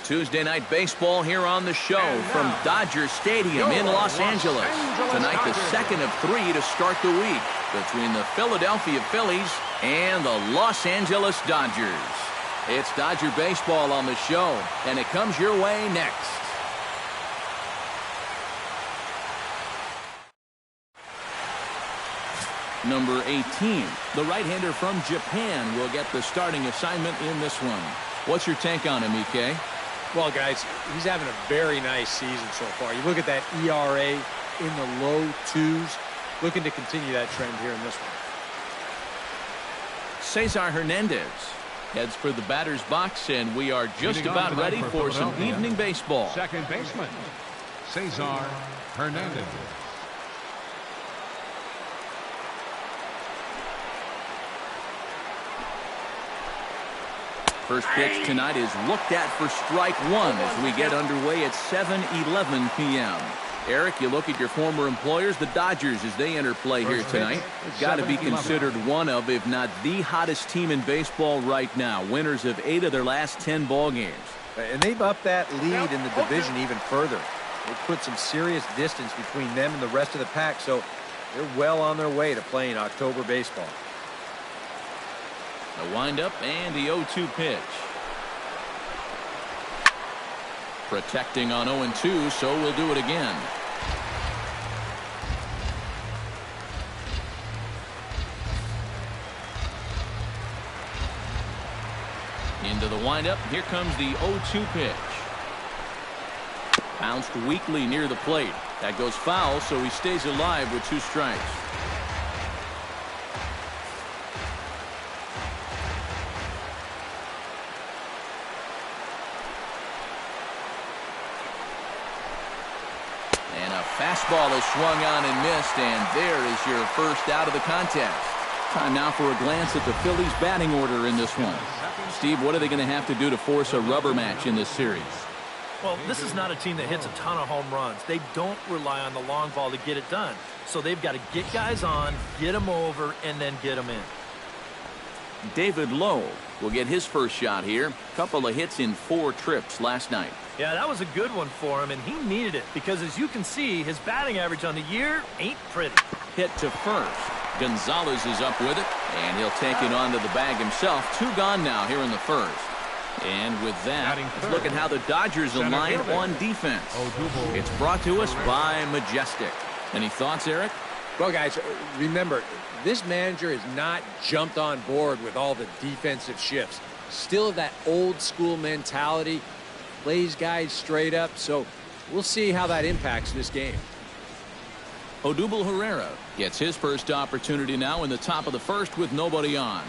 Tuesday night baseball here on the show from Dodger Stadium in Los Angeles. Tonight, the second of 3 to start the week between the Philadelphia Phillies and the Los Angeles Dodgers. It's Dodger baseball on the show, and it comes your way next. Number 18, the right-hander from Japan, will get the starting assignment in this one. What's your take on him, EK? Well, guys, he's having a very nice season so far. You look at that ERA in the low 2s, looking to continue that trend here in this one. Cesar Hernandez heads for the batter's box, and we are just about ready for some evening baseball. Second baseman, Cesar Hernandez. First pitch tonight is looked at for strike one as we get underway at 7:11 p.m. Eric, you look at your former employers, the Dodgers, as they enter play here tonight. Got to be considered one of, if not the hottest team in baseball right now. Winners of 8 of their last 10 ball games. And they've upped that lead in the division even further. They've put some serious distance between them and the rest of the pack, so they're well on their way to playing October baseball. The windup and the 0-2 pitch. Protecting on 0-2, so we'll do it again. Into the windup. Here comes the 0-2 pitch. Bounced weakly near the plate. That goes foul, so he stays alive with 2 strikes. Fastball is swung on and missed, and there is your first out of the contest. Time now for a glance at the Phillies batting order in this one. Steve, what are they going to have to do to force a rubber match in this series? Well, this is not a team that hits a ton of home runs. They don't rely on the long ball to get it done. So they've got to get guys on, get them over, and then get them in. David Lowe will get his first shot here. Couple of hits in 4 trips last night. Yeah, that was a good one for him, and he needed it because, as you can see, his batting average on the year ain't pretty. Hit to first. Gonzalez is up with it, and he'll take it onto the bag himself. 2 gone now here in the first. And with that, let's look at how the Dodgers align on defense. It's brought to us by Majestic. Any thoughts, Eric? Well, guys, remember, this manager has not jumped on board with all the defensive shifts. Still that old school mentality. Plays guys straight up, so we'll see how that impacts this game. Odubel Herrera gets his first opportunity now in the top of the first with nobody on.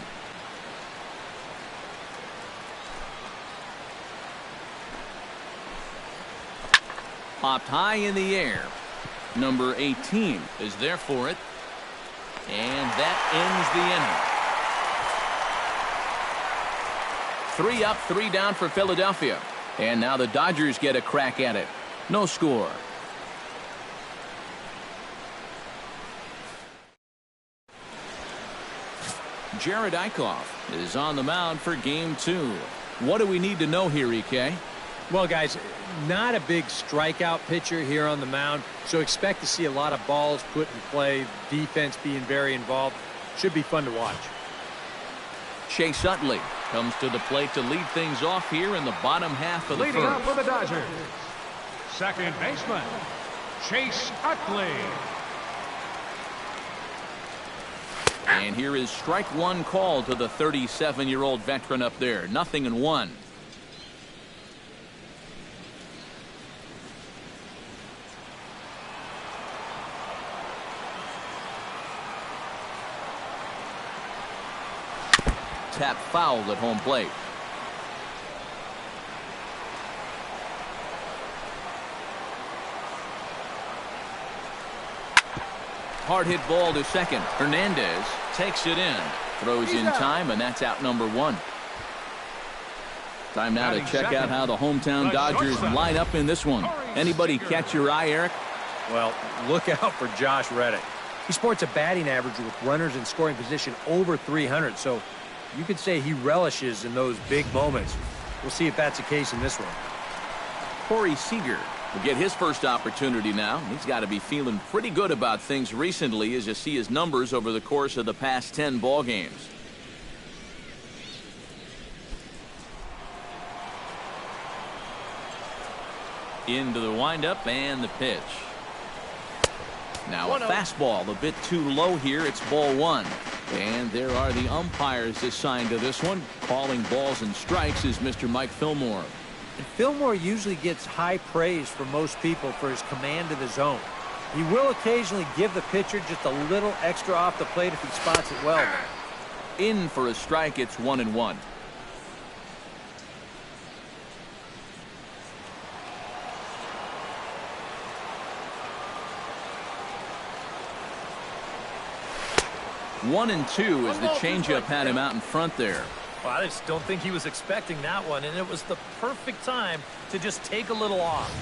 Popped high in the air. Number 18 is there for it. And that ends the inning. 3 up, 3 down for Philadelphia. And now the Dodgers get a crack at it. No score. Jared Eichhoff is on the mound for game 2. What do we need to know here, EK? Well, guys, not a big strikeout pitcher here on the mound, so expect to see a lot of balls put in play, defense being very involved. Should be fun to watch. Chase Utley comes to the plate to lead things off here in the bottom half of the first. Leading up for the Dodgers, second baseman, Chase Utley. And here is strike 1 call to the 37-year-old veteran up there. 0-1. Tap fouled at home plate. Hard hit ball to second. Hernandez takes it in. Throws in time, and that's out number 1. Time now to check out how the hometown Dodgers line up in this one. Anybody catch your eye, Eric? Well, look out for Josh Reddick. He sports a batting average with runners in scoring position over 300, so you could say he relishes in those big moments. We'll see if that's the case in this one. Corey Seager will get his first opportunity now. He's got to be feeling pretty good about things recently as you see his numbers over the course of the past 10 ball games. Into the windup and the pitch. Now a fastball a bit too low here. It's ball one. And there are the umpires assigned to this one. Calling balls and strikes is Mr. Mike Fillmore. And Fillmore usually gets high praise from most people for his command of the zone. He will occasionally give the pitcher just a little extra off the plate if he spots it well. In for a strike. It's 1-1. One and two as the changeup had him out in front there. Well, I just don't think he was expecting that one, and it was the perfect time to just take a little off.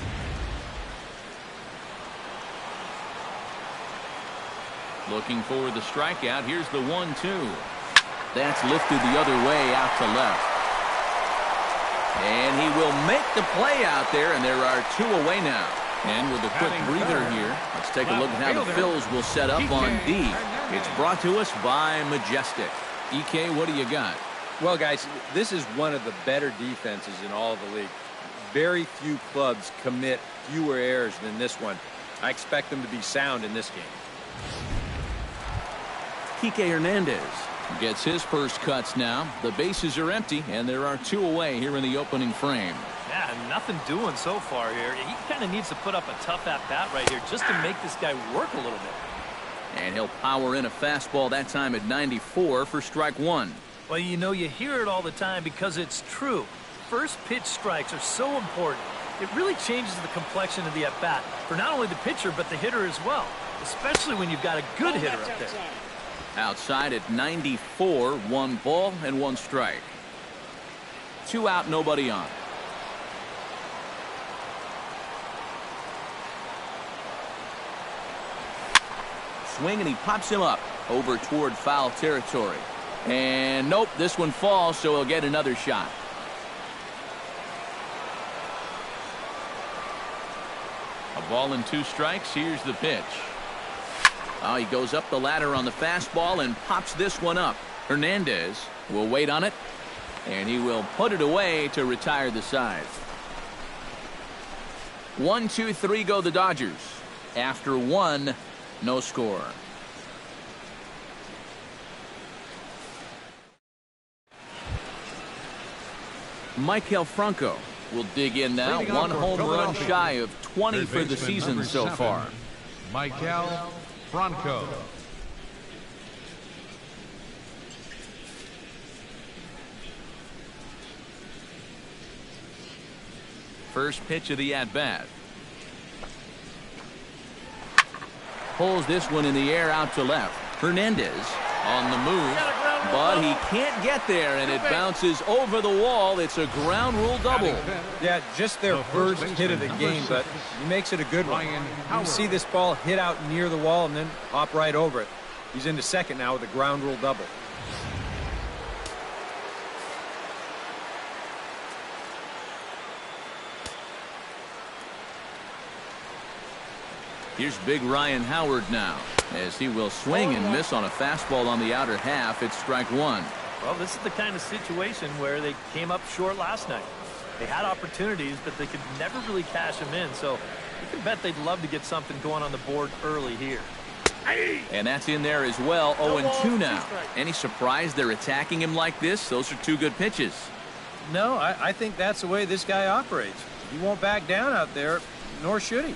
Looking for the strikeout. Here's the 1-2. That's lifted the other way out to left. And he will make the play out there, and there are two away now. And with a quick breather here, let's take a look at how the Phils will set up on D. It's brought to us by Majestic. EK, what do you got? Well, guys, this is one of the better defenses in all of the league. Very few clubs commit fewer errors than this one. I expect them to be sound in this game. Kike Hernandez gets his first cuts now. The bases are empty, and there are two away here in the opening frame. Yeah, nothing doing so far here. He kind of needs to put up a tough at-bat right here just to make this guy work a little bit. And he'll power in a fastball that time at 94 for strike one. Well, you know, you hear it all the time because it's true. First pitch strikes are so important. It really changes the complexion of the at-bat for not only the pitcher but the hitter as well, especially when you've got a good hitter up there. Outside at 94, 1 ball and 1 strike. 2 out, nobody on. Swing and he pops him up over toward foul territory. And nope, this one falls, so he'll get another shot. A ball and 2 strikes. Here's the pitch. Oh, he goes up the ladder on the fastball and pops this one up. Hernandez will wait on it, and he will put it away to retire the side. 1, 2, 3 go the Dodgers. After 1, no score. Maikel Franco will dig in now. 1 home run shy of 20 for the season so far. Maikel Franco. First pitch of the at-bat. Pulls this one in the air out to left. Hernandez on the move, but he can't get there, and it bounces over the wall. It's a ground rule double. Yeah, just their first hit of the game, but he makes it a good one. You can see this ball hit out near the wall and then hop right over it. He's into second now with a ground rule double. Here's big Ryan Howard now, as he will swing and miss on a fastball on the outer half. It's strike 1. Well, this is the kind of situation where they came up short last night. They had opportunities, but they could never really cash them in. So you can bet they'd love to get something going on the board early here. And that's in there as well. 0-2 now. Any surprise they're attacking him like this? Those are 2 good pitches. No, I think that's the way this guy operates. He won't back down out there, nor should he.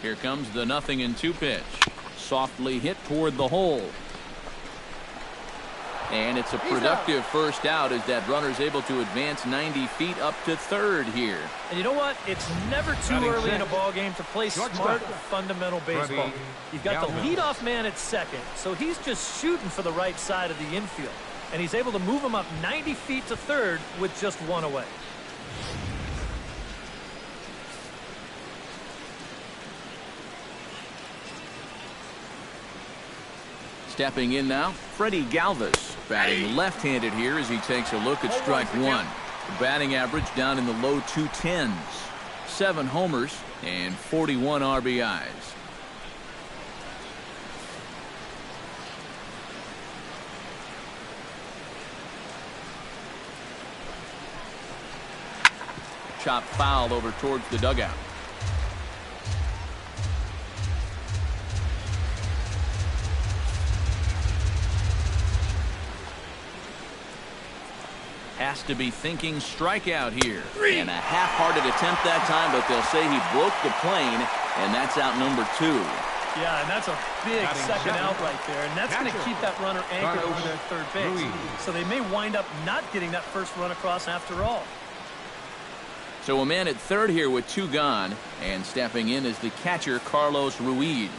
Here comes the 0-2 pitch. Softly hit toward the hole. And it's a productive first out as that runner's able to advance 90 feet up to third here. And you know what? It's never too early in a ball game to play smart, fundamental baseball. You've got the leadoff man at second, so he's just shooting for the right side of the infield. And he's able to move him up 90 feet to third with just 1 away. Stepping in now, Freddie Galvis, batting left-handed here as he takes a look at strike one. The batting average down in the low 210s. 7 homers and 41 RBIs. Chopped foul over towards the dugout. Has to be thinking strikeout here. And a half-hearted attempt that time, but they'll say he broke the plane, and that's out number 2. Yeah, and that's a big second out right there, and that's going to keep that runner anchored over their third base. So they may wind up not getting that first run across after all. So a man at third here with 2 gone, and stepping in is the catcher, Carlos Ruiz.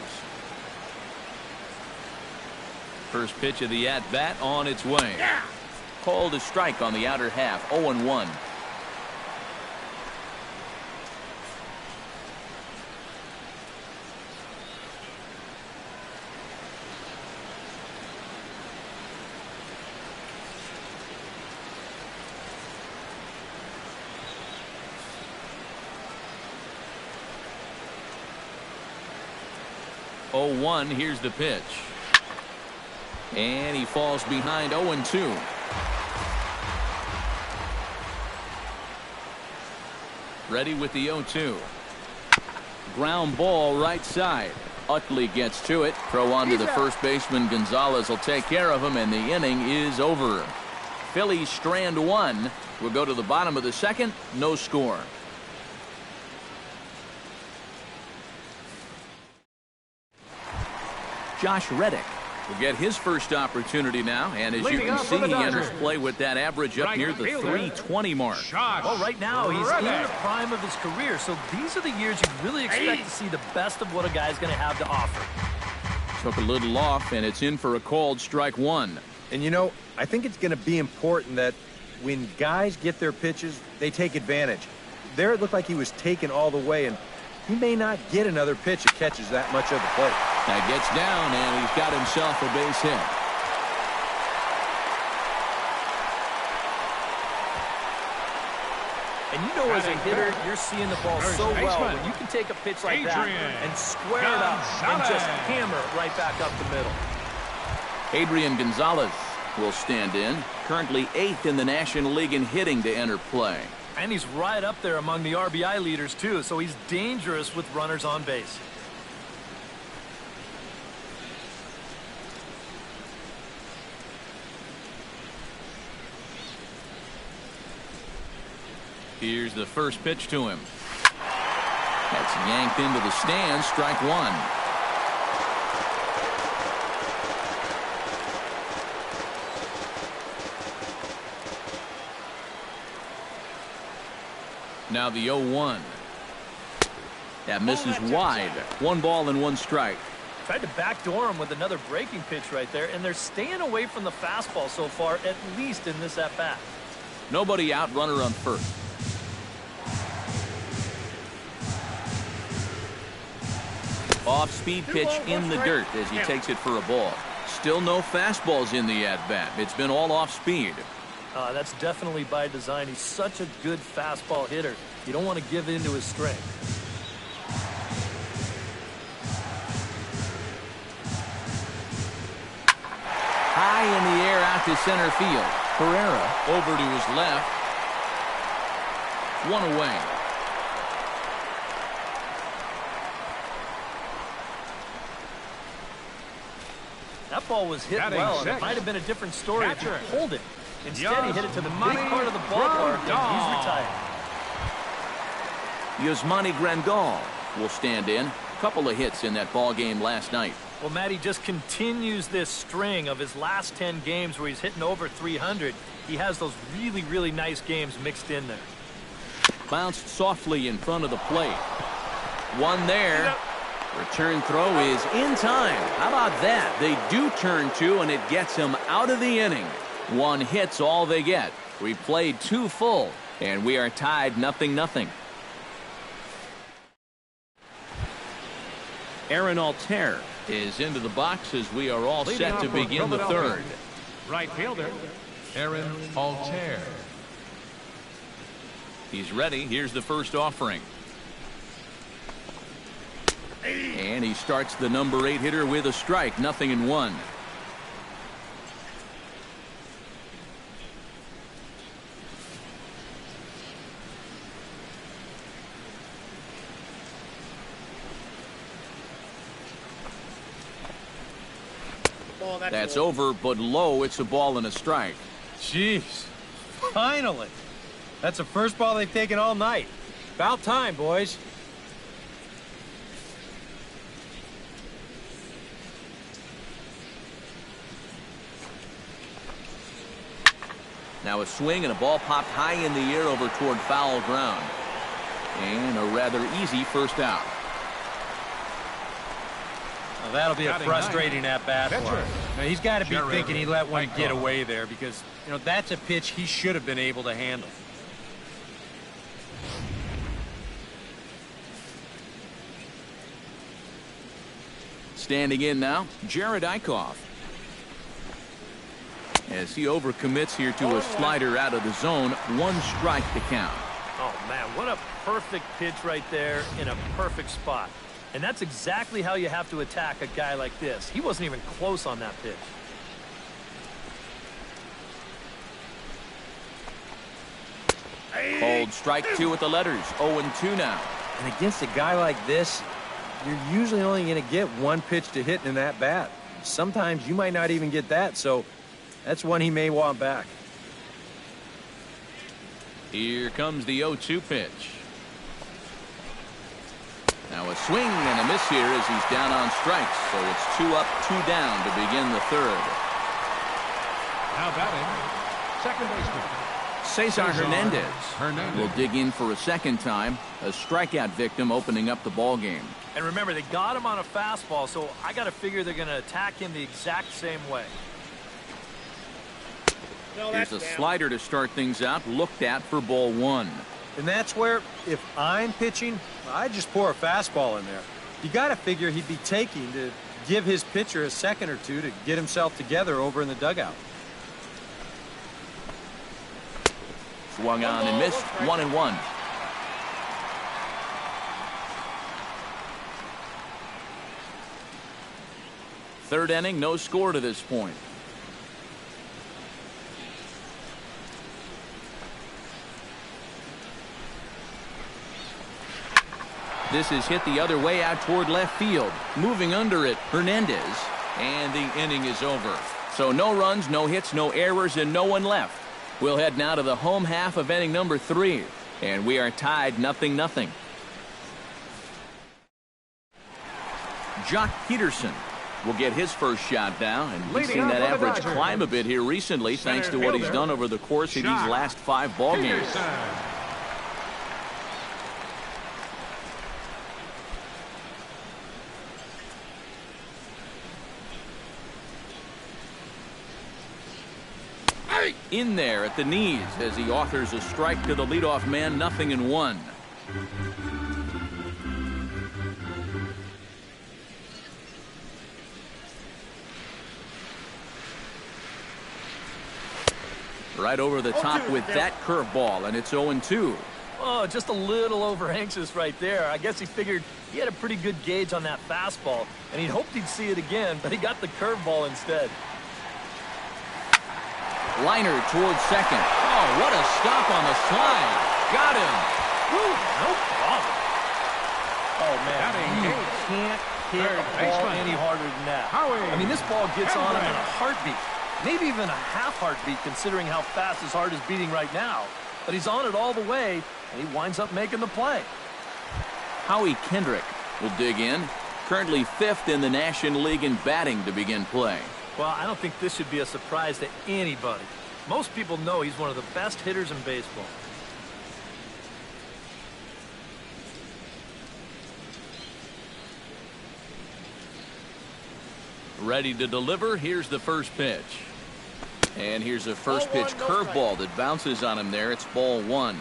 First pitch of the at-bat on its way. Called a strike on the outer half, 0-1. Here's the pitch. And he falls behind 0-2. Ready with the 0-2. Ground ball right side. Utley gets to it. Throw on to the first baseman. Gonzalez will take care of him, and the inning is over. Phillies strand 1. We'll go to the bottom of the second. No score. Josh Reddick will get his first opportunity now, and as you can see, he enters play with that average up near the 320 mark. Well, right now he's in the prime of his career, so these are the years you really expect to see the best of what a guy's going to have to offer. Took a little off, and it's in for a called strike 1. And you know, I think it's going to be important that when guys get their pitches, they take advantage. There it looked like he was taken all the way, and he may not get another pitch that catches that much of the plate. That gets down, and he's got himself a base hit. And you know, as a hitter, you're seeing the ball so well when you can take a pitch like that and square it up and just hammer it right back up the middle. Adrian Gonzalez will stand in, currently 8th in the National League in hitting to enter play. And he's right up there among the RBI leaders, too, so he's dangerous with runners on base. Here's the first pitch to him. That's yanked into the stands, strike 1. Now the 0-1. That misses wide. 1 ball and 1 strike. Tried to backdoor him with another breaking pitch right there, and they're staying away from the fastball so far, at least in this at-bat. Nobody out, runner on first. Off-speed pitch in the dirt as he takes it for a ball. Still no fastballs in the at-bat. It's been all off-speed. That's definitely by design. He's such a good fastball hitter. You don't want to give in to his strength. High in the air out to center field. Herrera over to his left. 1 away. That ball was hit well, and it might have been a different story if he pulled it. Instead, he hit it to the big part of the ballpark, and he's retired. Yasmani Grandal will stand in. Couple of hits in that ball game last night. Well, Matty just continues this string of his last 10 games where he's hitting over 300. He has those really, really nice games mixed in there. Bounced softly in front of the plate. One there. Return throw is in time. How about that? They do turn 2, and it gets him out of the inning. 1 hit's all they get. We played 2 full, and we are tied 0-0. Aaron Altair is into the box as we are all set to begin the third. Right fielder, Aaron Altair. He's ready. Here's the first offering. And he starts the number 8 hitter with a strike, 0-1. That's over, but low. It's a ball and a strike. Jeez. Finally. That's the first ball they've taken all night. About time, boys. Now a swing and a ball popped high in the air over toward foul ground. And a rather easy first out. Now that'll be a frustrating at-bat for him. Now he's got to be thinking he let one get away there because, you know, that's a pitch he should have been able to handle. Standing in now, Jared Eichhoff. As he overcommits here to a slider out of the zone, 1 strike to count. Oh, man, what a perfect pitch right there in a perfect spot. And that's exactly how you have to attack a guy like this. He wasn't even close on that pitch. Called strike 2 with the letters, 0-2 now. And against a guy like this, you're usually only going to get 1 pitch to hit in that bat. Sometimes you might not even get that, so that's one he may want back. Here comes the 0-2 pitch. Now a swing and a miss here as he's down on strikes. So it's 2 up, 2 down to begin the third. Now batting, second baseman Cesar Hernandez will dig in for a second time. A strikeout victim opening up the ball game. And remember, they got him on a fastball, so I got to figure they're going to attack him the exact same way. Here's a slider to start things out, looked at for ball 1. And that's where, if I'm pitching, I just pour a fastball in there. You got to figure he'd be taking to give his pitcher a second or two to get himself together over in the dugout. Swung on and missed, 1-1. Third inning, no score to this point. This is hit the other way out toward left field. Moving under it, Hernandez. And the inning is over. So no runs, no hits, no errors, and no one left. We'll head now to the home half of inning number 3. And we are tied 0-0. Jock Peterson will get his first shot now. And he's seen that average climb a bit here recently thanks to what he's done over the course of these last 5 ball games. In there at the knees as he offers a strike to the leadoff man, 0-1. Right over the top with that curveball, and it's 0-2. Oh, just a little over anxious right there. I guess he figured he had a pretty good gauge on that fastball, and he hoped he'd see it again, but he got the curveball instead. Liner towards second. Oh, what a stop on the slide. Got him. Woo, no problem. Oh, man, you can't hit a ball any harder than that. I mean, this ball gets on him in a heartbeat. Maybe even a half heartbeat considering how fast his heart is beating right now. But he's on it all the way, and he winds up making the play. Howie Kendrick will dig in. Currently 5th in the National League in batting to begin play. Well, I don't think this should be a surprise to anybody. Most people know he's one of the best hitters in baseball. Ready to deliver. Here's the first pitch. And here's a first pitch curveball that bounces on him there. It's ball 1.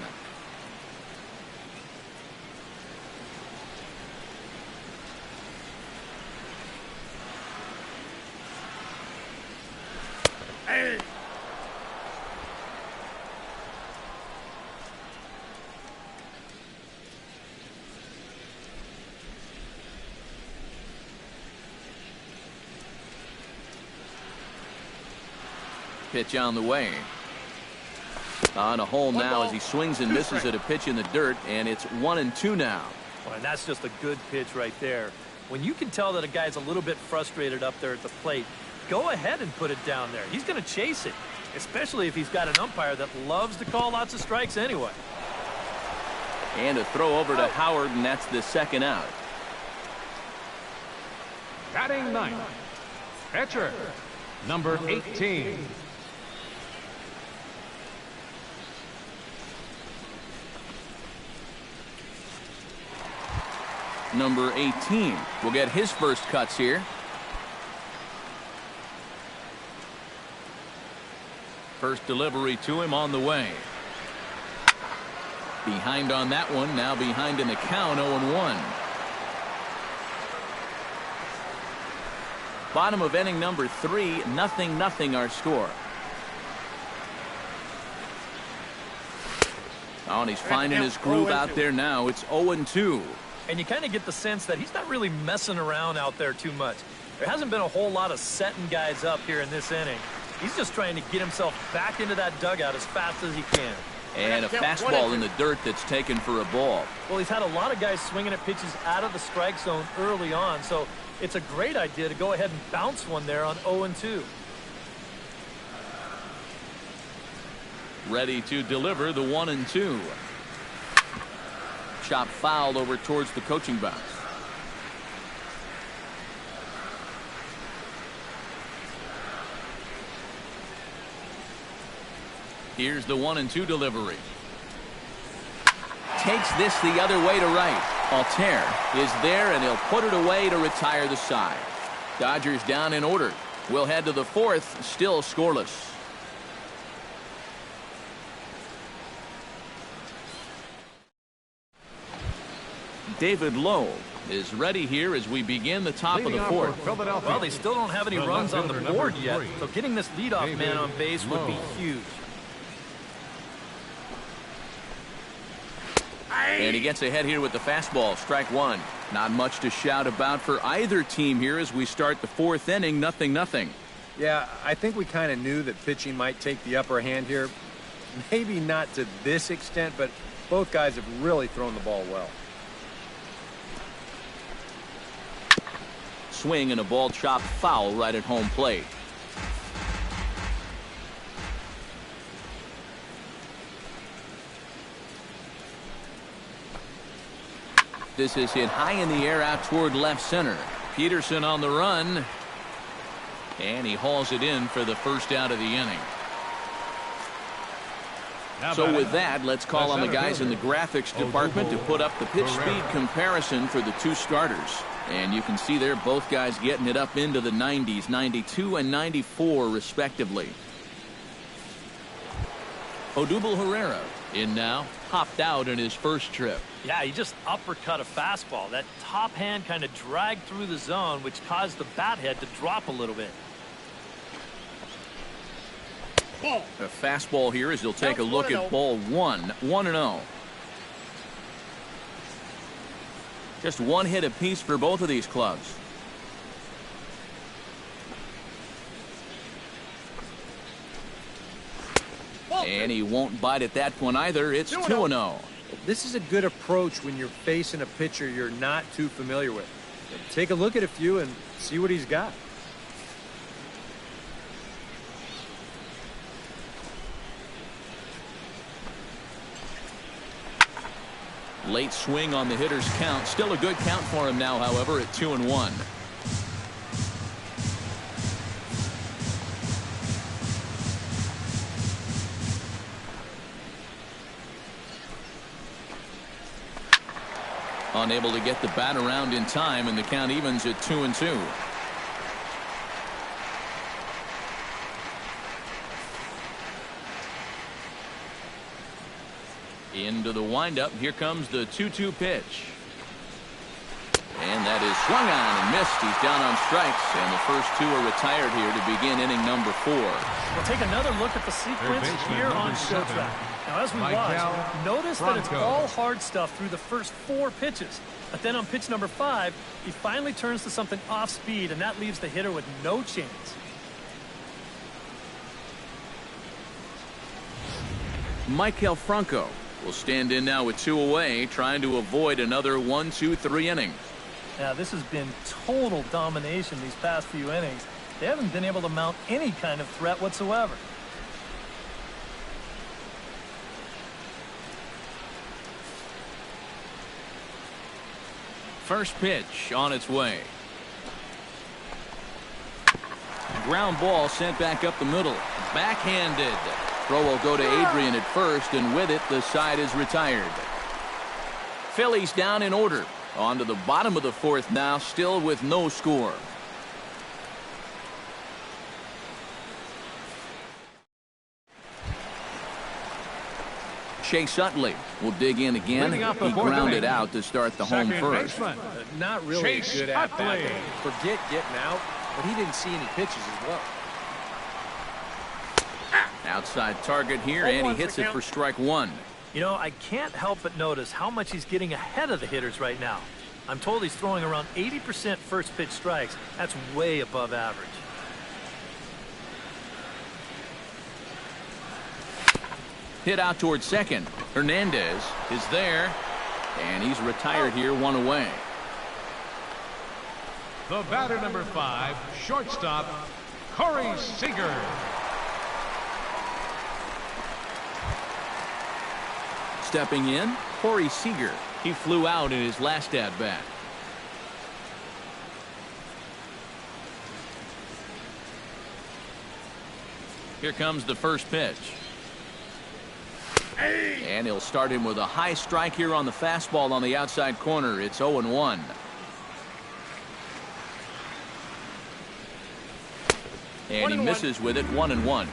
Pitch on the way. On a hole now as he swings and misses at a pitch in the dirt, and it's 1-2 now. Well, and that's just a good pitch right there. When you can tell that a guy's a little bit frustrated up there at the plate, go ahead and put it down there. He's going to chase it, especially if he's got an umpire that loves to call lots of strikes anyway. And a throw over to Howard, and that's the second out. Batting ninth, pitcher, number 18. Number 18 will get his first cuts here. First delivery to him on the way. Behind on that one, now behind in the count, 0-1. Bottom of inning number 3, 0-0 our score. Oh, and he's finding his groove out there now. It's 0-2. And you kind of get the sense that he's not really messing around out there too much. There hasn't been a whole lot of setting guys up here in this inning. He's just trying to get himself back into that dugout as fast as he can. And a fastball in the dirt that's taken for a ball. Well, he's had a lot of guys swinging at pitches out of the strike zone early on, so it's a great idea to go ahead and bounce one there on 0-2. Ready to deliver the 1-2. Chop foul over towards the coaching box. Here's the 1-2 delivery. Takes this the other way to right. Altair is there, and he'll put it away to retire the side. Dodgers down in order. We'll head to the fourth, still scoreless. David Lowe is ready here as we begin the top of the fourth. Well, they still don't have any runs on the board yet, so getting this leadoff man on base would be huge. And he gets ahead here with the fastball, strike one. Not much to shout about for either team here as we start the fourth inning, 0-0. Yeah, I think we kind of knew that pitching might take the upper hand here. Maybe not to this extent, but both guys have really thrown the ball well. Swing and a ball chopped foul right at home plate. This is hit high in the air out toward left center. Peterson on the run. And he hauls it in for the first out of the inning. So with that, let's call on the guys in the graphics department to put up the pitch speed comparison for the two starters. And you can see there both guys getting it up into the 90s, 92 and 94 respectively. Odubel Herrera in now, hopped out in his first trip. Yeah, he just uppercut a fastball. That top hand kind of dragged through the zone, which caused the bat head to drop a little bit. A fastball here as he'll take a look at ball one. 1-0. Just one hit apiece for both of these clubs. And he won't bite at that one either. It's 2-0. This is a good approach when you're facing a pitcher you're not too familiar with. Take a look at a few and see what he's got. Late swing on the hitter's count. Still a good count for him now, however, at 2-1. Unable to get the bat around in time, and the count evens at 2-2. Into the windup. Here comes the 2-2 pitch. And that is swung on and missed. He's down on strikes, and the first two are retired here to begin inning number 4. We'll take another look at the sequence here on Show Track. Now, as we watch, notice that it's all hard stuff through the first 4 pitches. But then on pitch number 5, he finally turns to something off speed, and that leaves the hitter with no chance. Maikel Franco will stand in now with 2 away, trying to avoid another 1, 2, 3 innings. Now, this has been total domination these past few innings. They haven't been able to mount any kind of threat whatsoever. First pitch on its way. Ground ball sent back up the middle. Backhanded. Throw will go to Adrian at first, and with it, the side is retired. Phillies down in order. On to the bottom of the 4th now, still with no score. Chase Utley will dig in again. He grounded out to start the home first. Not really a good at-bat. Forget getting out, but he didn't see any pitches as well. Outside target here, and he hits it for strike 1. You know, I can't help but notice how much he's getting ahead of the hitters right now. I'm told he's throwing around 80% first pitch strikes. That's way above average. Hit out towards second. Hernandez is there, and he's retired here, 1 away. The batter, number 5, shortstop, Corey Seager. Stepping in, Corey Seager. He flew out in his last at-bat. Here comes the first pitch. And he'll start him with a high strike here on the fastball on the outside corner. It's 0-1. And he misses with it, 1-1.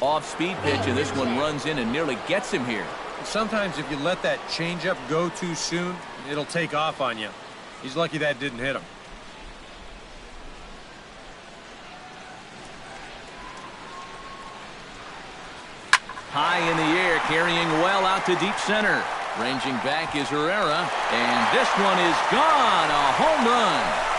Off-speed pitch, and this one runs in and nearly gets him here. Sometimes if you let that changeup go too soon, it'll take off on you. He's lucky that didn't hit him. High in the air, carrying well out to deep center. Ranging back is Herrera, and this one is gone. A home run.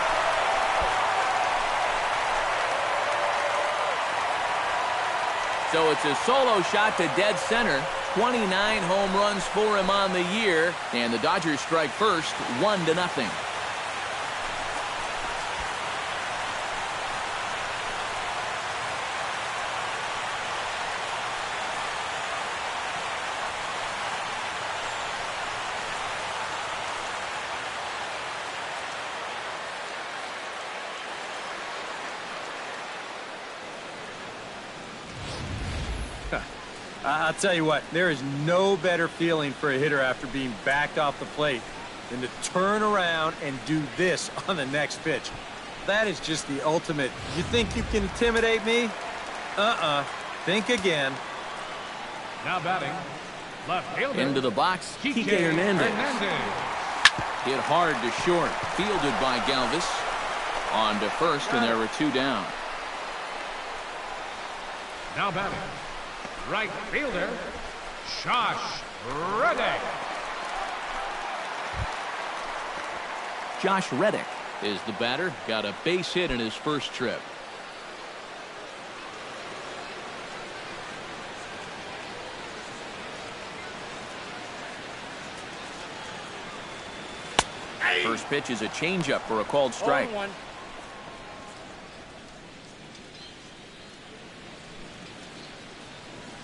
So it's a solo shot to dead center. 29 home runs for him on the year, and the Dodgers strike first, 1-0. I'll tell you what, there is no better feeling for a hitter after being backed off the plate than to turn around and do this on the next pitch. That is just the ultimate. You think you can intimidate me? Think again. Now batting, left fielder. Into the box, Kike Hernandez. Hit hard to short, fielded by Galvis. On to first, and there were 2 down. Now batting, right fielder, Josh Reddick. Josh Reddick is the batter. Got a base hit in his first trip. First pitch is a changeup for a called strike. 0-1.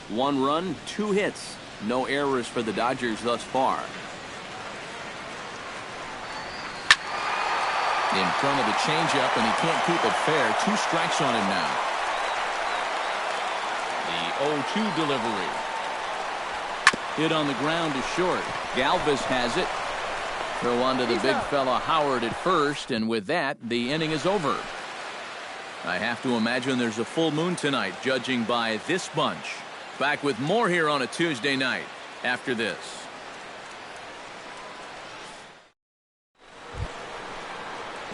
One run, 2 hits. No errors for the Dodgers thus far. In front of the changeup, and he can't keep it fair. 2 strikes on him now. The 0-2 delivery. Hit on the ground to short. Galvis has it. Throw on to the big fella Howard at first, and with that, the inning is over. I have to imagine there's a full moon tonight, judging by this bunch. Back with more here on a Tuesday night after this.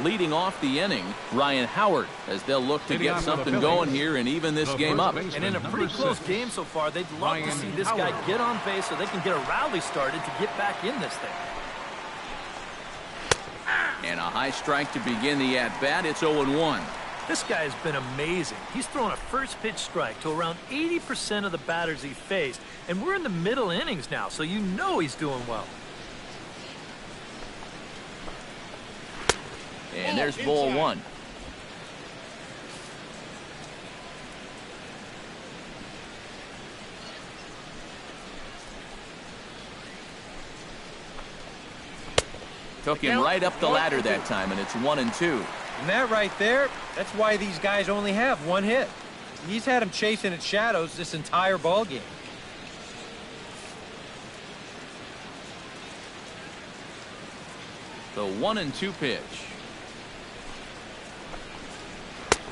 Leading off the inning, Ryan Howard, as they'll look to get something going here and even this game up. And in a pretty close game so far, they'd love to see this guy get on base so they can get a rally started to get back in this thing. And a high strike to begin the at-bat. It's 0-1. This guy has been amazing. He's thrown a first pitch strike to around 80% of the batters he faced. And we're in the middle innings now, so you know he's doing well. And there's ball one. Took him right up the ladder that time, and it's 1-2. And that right there, that's why these guys only have one hit. He's had him chasing at shadows this entire ball game. The 1-2 pitch.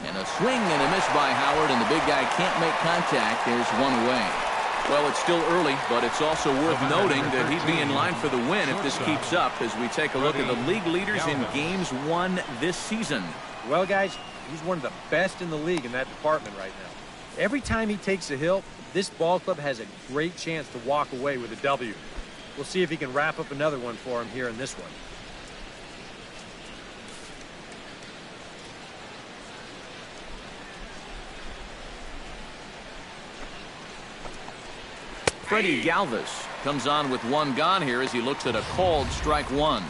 And a swing and a miss by Howard, and the big guy can't make contact. There's one away. Well, it's still early, but it's also worth noting that he'd be in line for the win if this keeps up as we take a look at the league leaders in games won this season. Well, guys, he's one of the best in the league in that department right now. Every time he takes a hill, this ball club has a great chance to walk away with a W. We'll see if he can wrap up another one for him here in this one. Freddie Galvis comes on with one gone here as he looks at a called strike one.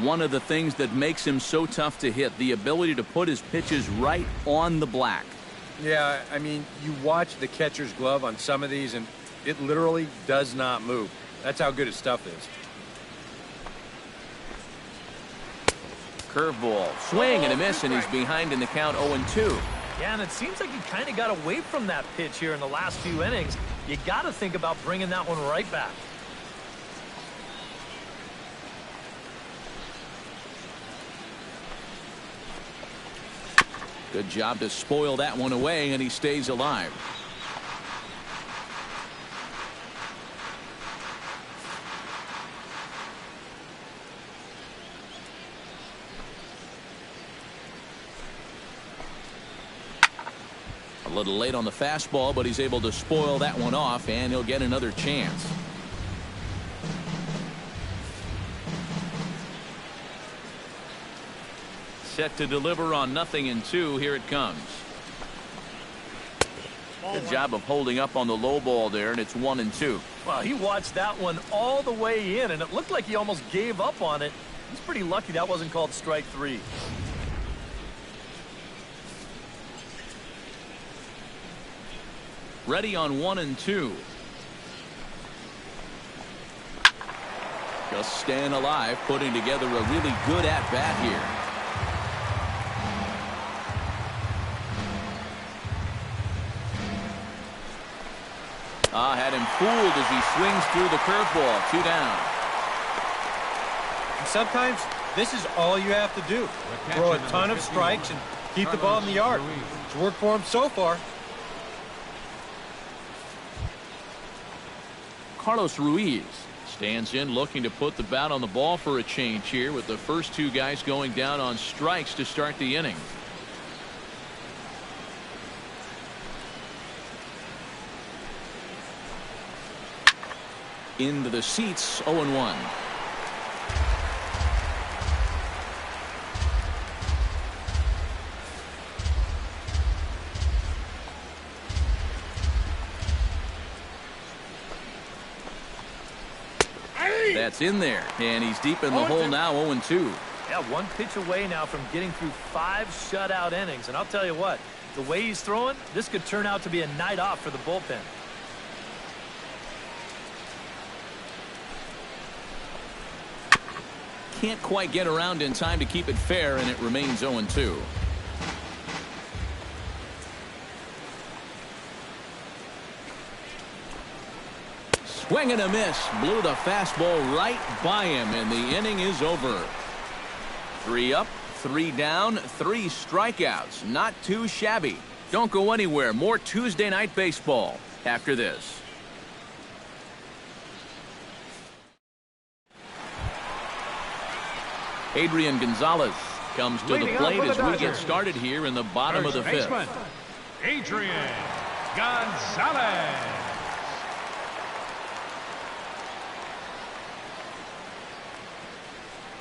One of the things that makes him so tough to hit, the ability to put his pitches right on the black. Yeah, I mean, you watch the catcher's glove on some of these, and it literally does not move. That's how good his stuff is. Curveball, swing and a miss, and he's behind in the count 0-2. Yeah, and it seems like he kind of got away from that pitch here in the last few innings. You got to think about bringing that one right back. Good job to spoil that one away, and he stays alive. A little late on the fastball, but he's able to spoil that one off, and he'll get another chance. Set to deliver on 0-2. Here it comes. Good job of holding up on the low ball there, and it's 1-2. Well, he watched that one all the way in, and it looked like he almost gave up on it. He's pretty lucky that wasn't called strike three. Ready on 1-2. Just staying alive, putting together a really good at-bat here. Had him fooled as he swings through the curveball. 2 down. And sometimes this is all you have to do. Throw a ton of strikes and keep the ball in the yard. It's worked for him so far. Carlos Ruiz stands in looking to put the bat on the ball for a change here with the first two guys going down on strikes to start the inning. Into the seats, 0-1. That's in there, and he's deep in the hole now, 0-2. Yeah, one pitch away now from getting through 5 shutout innings. And I'll tell you what, the way he's throwing, this could turn out to be a night off for the bullpen. Can't quite get around in time to keep it fair, and it remains 0-2. Swing and a miss. Blew the fastball right by him, and the inning is over. 3 up, 3 down, 3 strikeouts. Not too shabby. Don't go anywhere. More Tuesday Night Baseball after this. Adrian Gonzalez comes to the plate as we get started here in the bottom of the 5th. Adrian Gonzalez.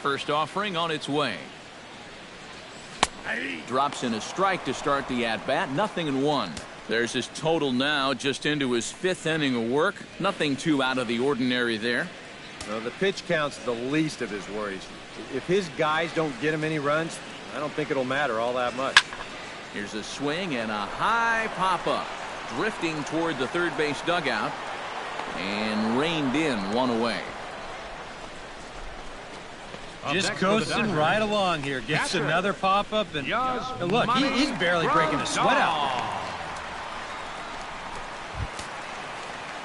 First offering on its way. Drops in a strike to start the at-bat. 0-1. There's his total now, just into his 5th inning of work. Nothing too out of the ordinary there. No, the pitch count's the least of his worries. If his guys don't get him any runs, I don't think it'll matter all that much. Here's a swing and a high pop-up. Drifting toward the third base dugout. And reined in, 1 away. Just coasting right along here. Gets another pop-up. And look, he's barely breaking a sweat out.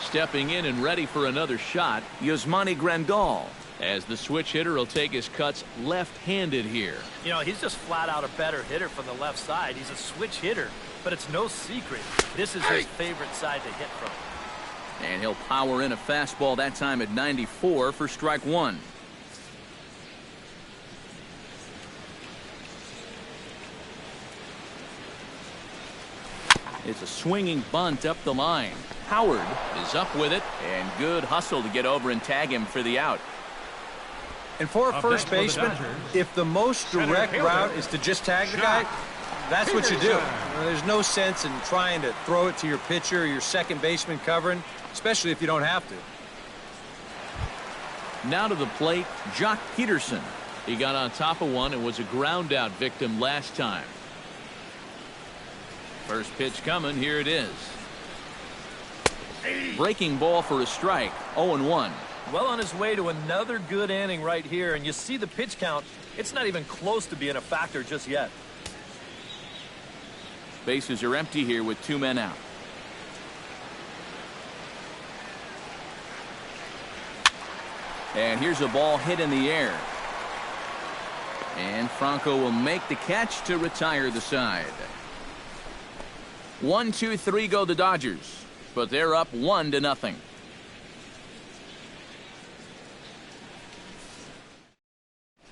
Stepping in and ready for another shot, Yasmani Grandal, as the switch hitter will take his cuts left-handed here. You know, he's just flat out a better hitter from the left side. He's a switch hitter, but it's no secret. This is his favorite side to hit from. And he'll power in a fastball that time at 94 for strike 1. It's a swinging bunt up the line. Howard is up with it, and good hustle to get over and tag him for the out. And for a first baseman, if the most direct route is to just tag the guy, that's what you do. There's no sense in trying to throw it to your pitcher or your second baseman covering, especially if you don't have to. Now to the plate, Jock Peterson. He got on top of one and was a ground out victim last time. First pitch coming, here it is. Breaking ball for a strike, 0-1. Well on his way to another good inning right here, and you see the pitch count. It's not even close to being a factor just yet. Bases are empty here with 2 men out. And here's a ball hit in the air. And Franco will make the catch to retire the side. 1, 2, 3 go the Dodgers, but they're up 1-0.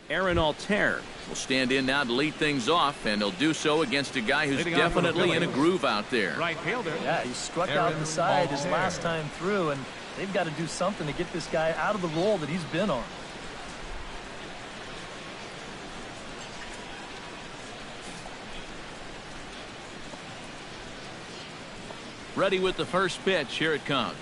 Aaron Altair will stand in now to lead things off, and he'll do so against a guy who's definitely in a groove out there. Right fielder. Yeah, he struck out the side his last time through, and they've got to do something to get this guy out of the role that he's been on. Ready with the first pitch. Here it comes.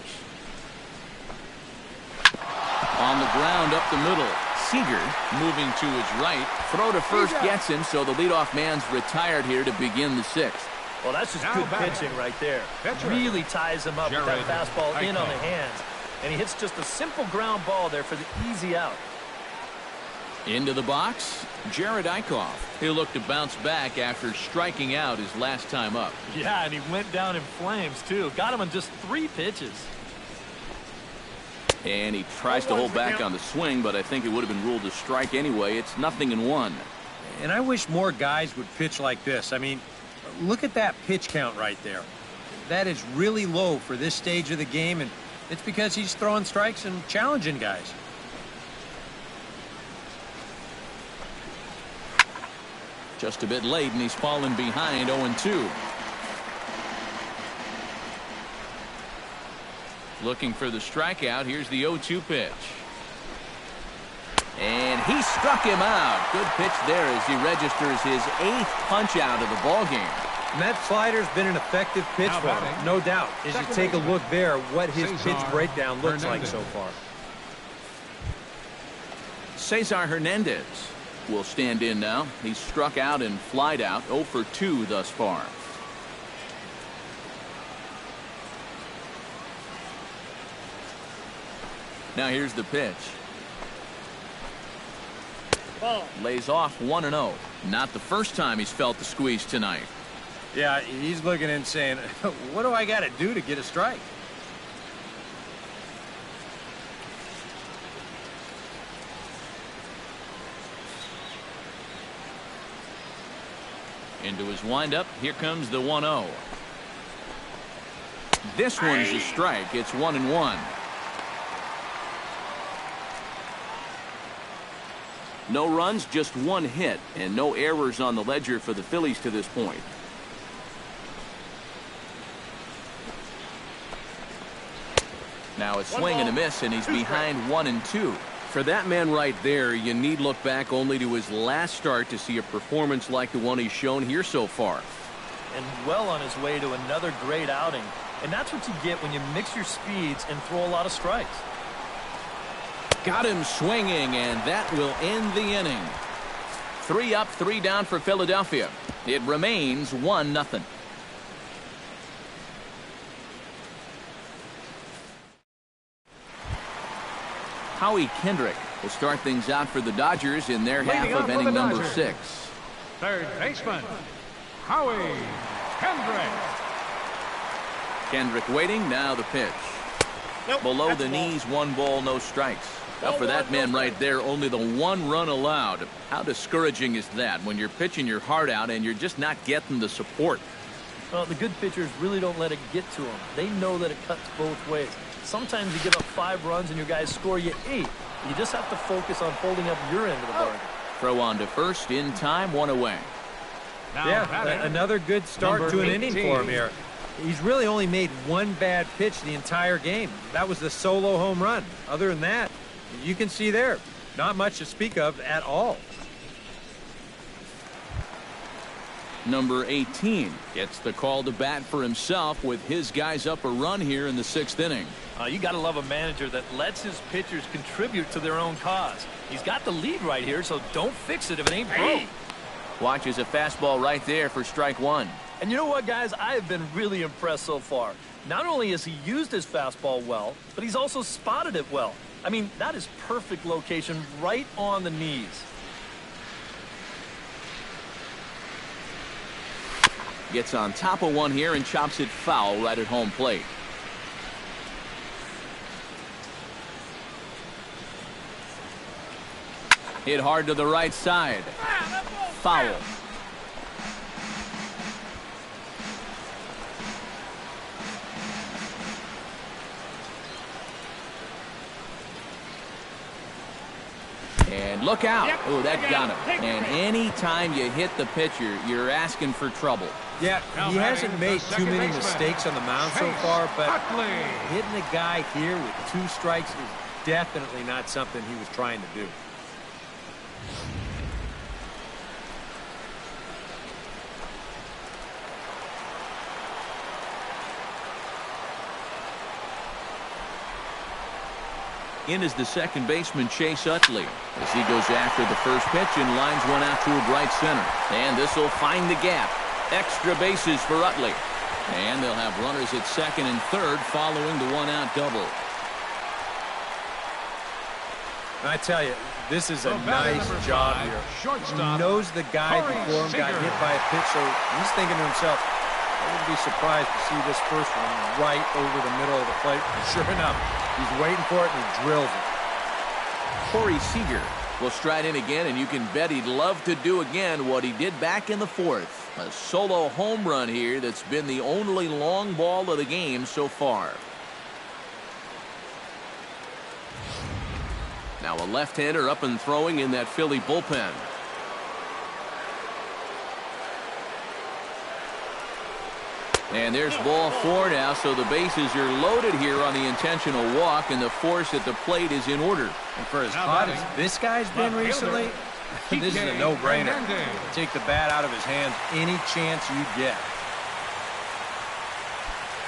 On the ground up the middle. Seager moving to his right. Throw to first gets him, so the leadoff man's retired here to begin the 6th. Well, that's just good pitching right there. Really ties him up with that fastball in on the hands. And he hits just a simple ground ball there for the easy out. Into the box, Jared Eichhoff. He'll look to bounce back after striking out his last time up. Yeah, and he went down in flames, too. Got him on just 3 pitches. And he tries to hold back on the swing, but I think it would have been ruled a strike anyway. It's 0-1. And I wish more guys would pitch like this. I mean, look at that pitch count right there. That is really low for this stage of the game, and it's because he's throwing strikes and challenging guys. Just a bit late, and he's fallen behind 0-2. Looking for the strikeout. Here's the 0-2 pitch. And he struck him out. Good pitch there as he registers his 8th punch out of the ball game. And that slider's been an effective pitch for him, no doubt. As you take a look there, what his pitch breakdown looks like so far. Cesar Hernandez will stand in now. He's struck out and flied out, 0 for 2 thus far. Now here's the pitch. Ball. Lays off 1-0. Not the first time he's felt the squeeze tonight. Yeah, he's looking and saying, what do I got to do to get a strike? Into his windup. Here comes the 1-0. This one's a strike. It's 1-1. No runs, just 1 hit, and no errors on the ledger for the Phillies to this point. Now a swing and a miss, and he's behind 1-2. For that man right there, you need look back only to his last start to see a performance like the one he's shown here so far. And well on his way to another great outing. And that's what you get when you mix your speeds and throw a lot of strikes. Got him swinging, and that will end the inning. 3 up, 3 down for Philadelphia. It remains 1-0. Howie Kendrick will start things out for the Dodgers in their half of inning number 6. Third baseman, Howie Kendrick. Kendrick waiting, now the pitch. Below the knees, 1 ball, no strikes. Now for that man right there, only the 1 run allowed. How discouraging is that when you're pitching your heart out and you're just not getting the support? Well, the good pitchers really don't let it get to them. They know that it cuts both ways. Sometimes you give up 5 runs and your guys score you 8. You just have to focus on holding up your end of the bargain. Throw on to first in time, 1 away. Yeah, another good start to an inning for him here. He's really only made 1 bad pitch the entire game. That was the solo home run. Other than that, you can see there, not much to speak of at all. Number 18 gets the call to bat for himself with his guys up a run here in the 6th inning. You got to love a manager that lets his pitchers contribute to their own cause. He's got the lead right here, so don't fix it if it ain't broke. Watches a fastball right there for strike 1. And you know what, guys? I have been really impressed so far. Not only has he used his fastball well, but he's also spotted it well. I mean, that is perfect location right on the knees. Gets on top of one here and chops it foul right at home plate. Hit hard to the right side. Foul. And look out. Oh, that got him. And anytime you hit the pitcher, you're asking for trouble. Yeah, he hasn't made too many mistakes on the mound so far, but hitting a guy here with 2 strikes is definitely not something he was trying to do. In is the second baseman, Chase Utley, as he goes after the first pitch and lines one out toward right center. And this will find the gap. Extra bases for Utley. And they'll have runners at second and third following the 1-out double. I tell you, this is a nice job here. He knows the guy before him got hit by a pitch, so he's thinking to himself, I wouldn't be surprised to see this first one right over the middle of the plate. And sure enough, he's waiting for it and he drills it. Corey Seager will stride in again, and you can bet he'd love to do again what he did back in the 4th. A solo home run here that's been the only long ball of the game so far. Now a left-hander up and throwing in that Philly bullpen. And there's ball 4 now, so the bases are loaded here on the intentional walk, and the force at the plate is in order. And for as hot as this guy's been recently, this is a no-brainer. Take the bat out of his hands any chance you get.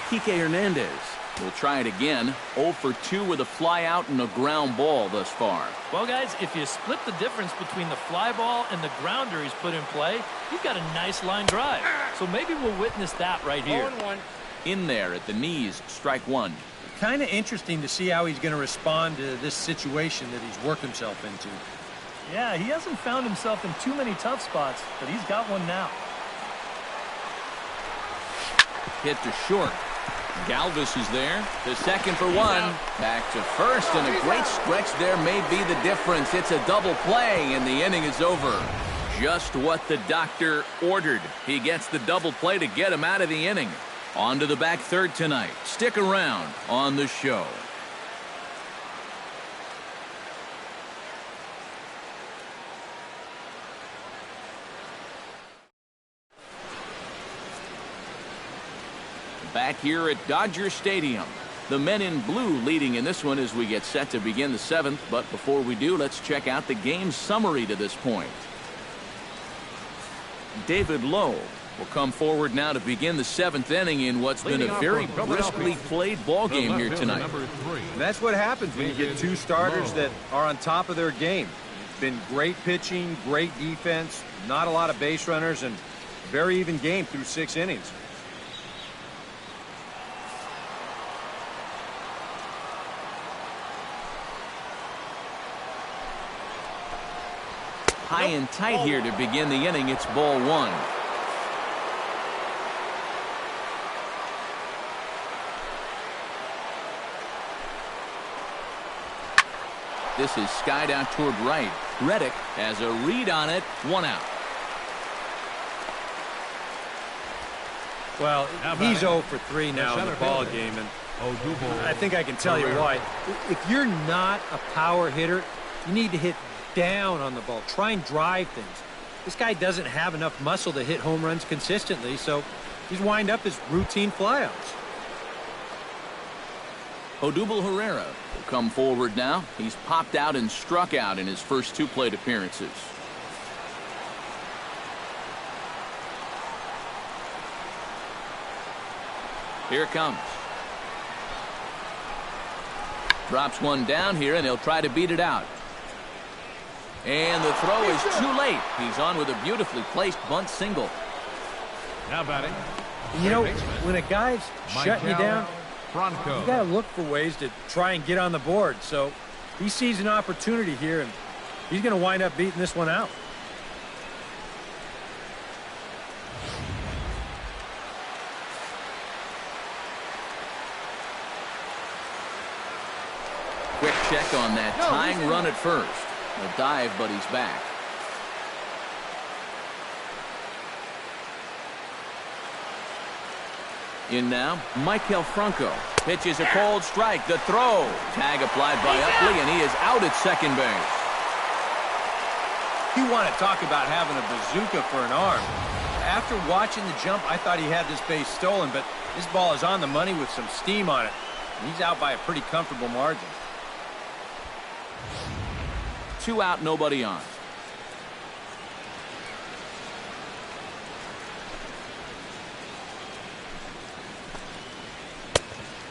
Kike Hernandez will try it again. 0 for 2 with a fly out and a ground ball thus far. Well, guys, if you split the difference between the fly ball and the grounder he's put in play, you've got a nice line drive. So maybe we'll witness that right here. 0-1. In there at the knees, strike 1. Kind of interesting to see how he's going to respond to this situation that he's worked himself into. Yeah, he hasn't found himself in too many tough spots, but he's got one now. Hit to short. Galvis is there. The second for 1. Back to first, and a great stretch there may be the difference. It's a double play, and the inning is over. Just what the doctor ordered. He gets the double play to get him out of the inning. On to the back third tonight. Stick around on the show. Back here at Dodger Stadium. The men in blue leading in this one as we get set to begin the 7th. But before we do, let's check out the game summary to this point. David Lowe will come forward now to begin the 7th inning in what's been a very briskly played ball game here tonight. And that's what happens when you get two starters that are on top of their game. It's been great pitching, great defense, not a lot of base runners, and very even game through 6 innings. High and tight here to begin the inning. It's ball 1. This is skied out toward right. Reddick has a read on it. 1 out. Well, he's 0 for 3 now in the ball game, and I think I can tell you why. If you're not a power hitter, you need to hit down on the ball. Try and drive things. This guy doesn't have enough muscle to hit home runs consistently, so he's wind up as routine flyouts. Odubel Herrera will come forward now. He's popped out and struck out in his first 2 plate appearances. Here it comes. Drops one down here, and he'll try to beat it out. And the throw is too late. He's on with a beautifully placed bunt single. Now batting. You know, when a guy's shutting you down, you got to look for ways to try and get on the board. So he sees an opportunity here, and he's going to wind up beating this one out. Quick check on that tying run at first. A dive, but he's back. In now, Michael Franco pitches a cold strike. The throw. Tag applied by Upley, and he is out at second base. You want to talk about having a bazooka for an arm. After watching the jump, I thought he had this base stolen, but this ball is on the money with some steam on it. He's out by a pretty comfortable margin. 2 out, nobody on.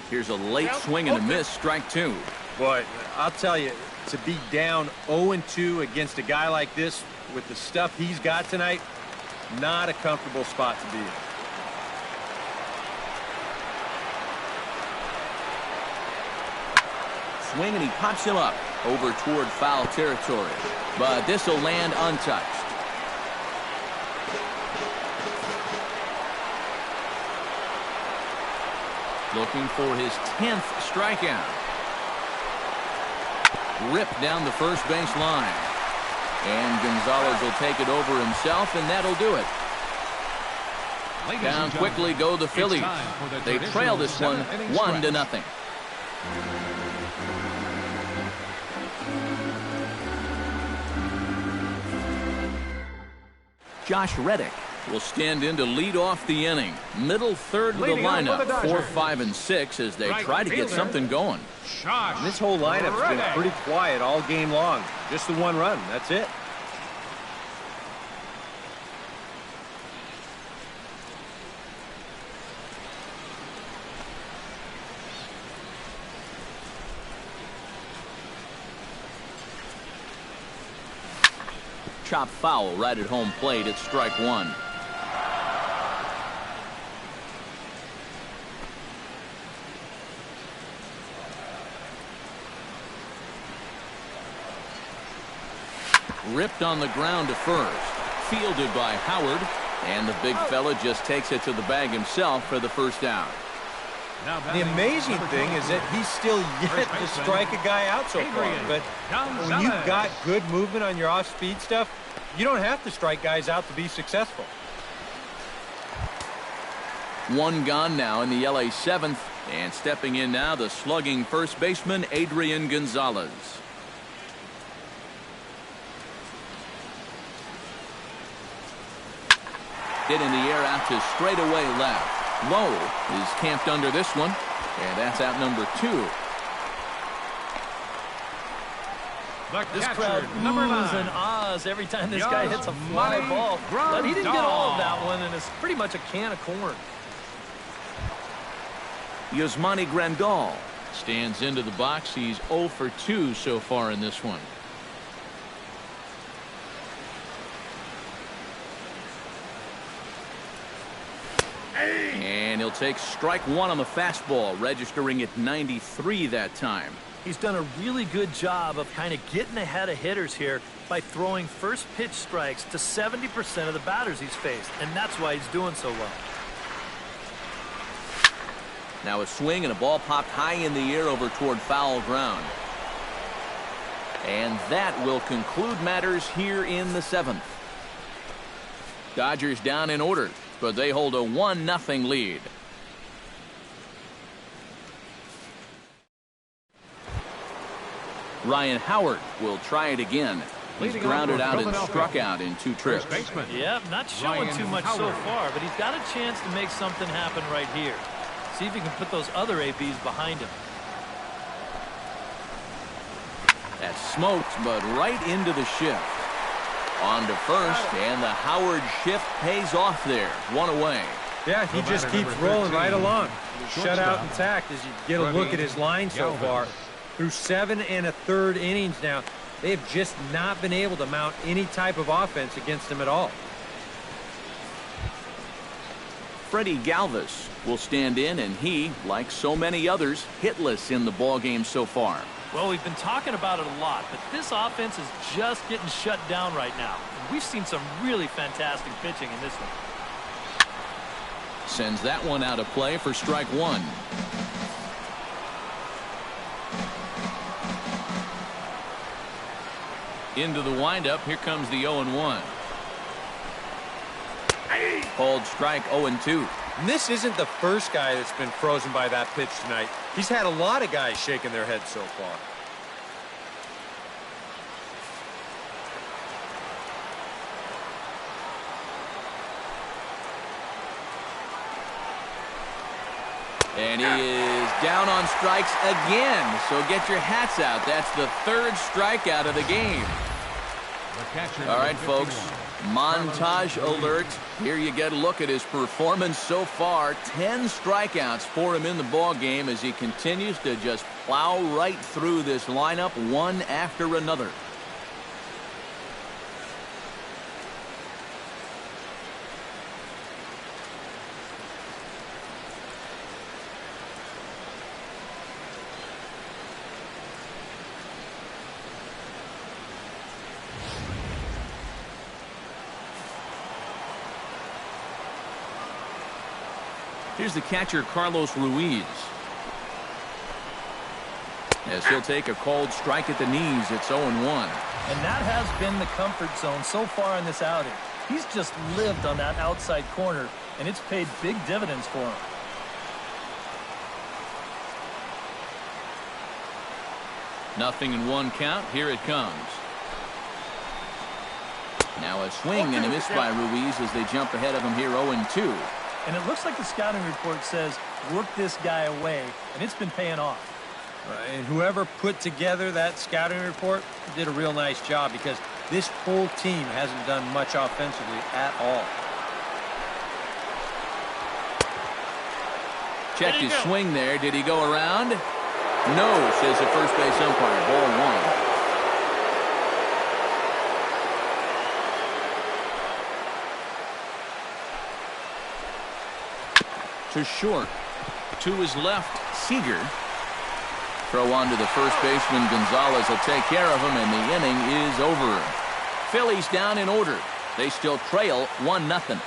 Here's a late swing and a miss, strike 2. Boy, I'll tell you, to be down 0-2 against a guy like this with the stuff he's got tonight, not a comfortable spot to be in. Swing, and he pops him up over toward foul territory. But this will land untouched. Looking for his 10th strikeout. Ripped down the first base line. And Gonzalez will take it over himself, and that'll do it. Down quickly go the Phillies. They trail this one 1-0. Josh Reddick will stand in to lead off the inning. Middle third of the lineup, 4, 5, and 6 as they try to get something going. And this whole lineup's been pretty quiet all game long. Just the 1 run. That's it. Chop foul right at home plate. It's strike 1. Ripped on the ground to first. Fielded by Howard. And the big fella just takes it to the bag himself for the first out. The amazing thing is that he's still yet to strike a guy out so far. But when you've got good movement on your off-speed stuff, you don't have to strike guys out to be successful. 1 gone now in the LA 7th. And stepping in now, the slugging first baseman, Adrian Gonzalez. Hit in the air out to straightaway left. Lowe is camped under this one, and that's out number 2. This crowd oohs and ahs every time this guy hits a fly ball. But he didn't get all of that one, and it's pretty much a can of corn. Yasmani Grandal stands into the box. He's 0 for 2 so far in this one. And he'll take strike 1 on the fastball, registering at 93 that time. He's done a really good job of kind of getting ahead of hitters here by throwing first pitch strikes to 70% of the batters he's faced, and that's why he's doing so well. Now a swing and a ball popped high in the air over toward foul ground. And that will conclude matters here in the 7th. Dodgers down in order, but they hold a 1-0 lead. Ryan Howard will try it again. He's grounded out and struck out in 2 trips. Yeah, not showing too much so far, but he's got a chance to make something happen right here. See if he can put those other ABs behind him. That smoked, but right into the shift. On to first, and the Howard shift pays off there. 1 away. Yeah, he just keeps rolling right along. Shut out intact as you get a look at his line so far. Through 7 1/3 innings now, they have just not been able to mount any type of offense against him at all. Freddie Galvis will stand in, and he, like so many others, hitless in the ballgame so far. Well, we've been talking about it a lot, but this offense is just getting shut down right now. We've seen some really fantastic pitching in this one. Sends that one out of play for strike 1. Into the windup. Here comes the 0-1. Called strike 0-2. And this isn't the first guy that's been frozen by that pitch tonight. He's had a lot of guys shaking their heads so far. And he is down on strikes again. So get your hats out. That's the 3rd strikeout of the game. All right, folks. Montage alert. Here you get a look at his performance so far. 10 strikeouts for him in the ball game as he continues to just plow right through this lineup one after another. Here's the catcher, Carlos Ruiz. As he'll take a called strike at the knees, it's 0-1. And that has been the comfort zone so far in this outing. He's just lived on that outside corner, and it's paid big dividends for him. Nothing in 1 count. Here it comes. Now a swing and a miss by Ruiz as they jump ahead of him here 0-2. And it looks like the scouting report says, work this guy away, and it's been paying off. And whoever put together that scouting report did a real nice job, because this whole team hasn't done much offensively at all. Checked his swing there. Did he go around? No, says the first base umpire. Ball 1. To short. To his left, Seager. Throw on to the first baseman. Gonzalez will take care of him, and the inning is over. Phillies down in order. They still trail 1-0.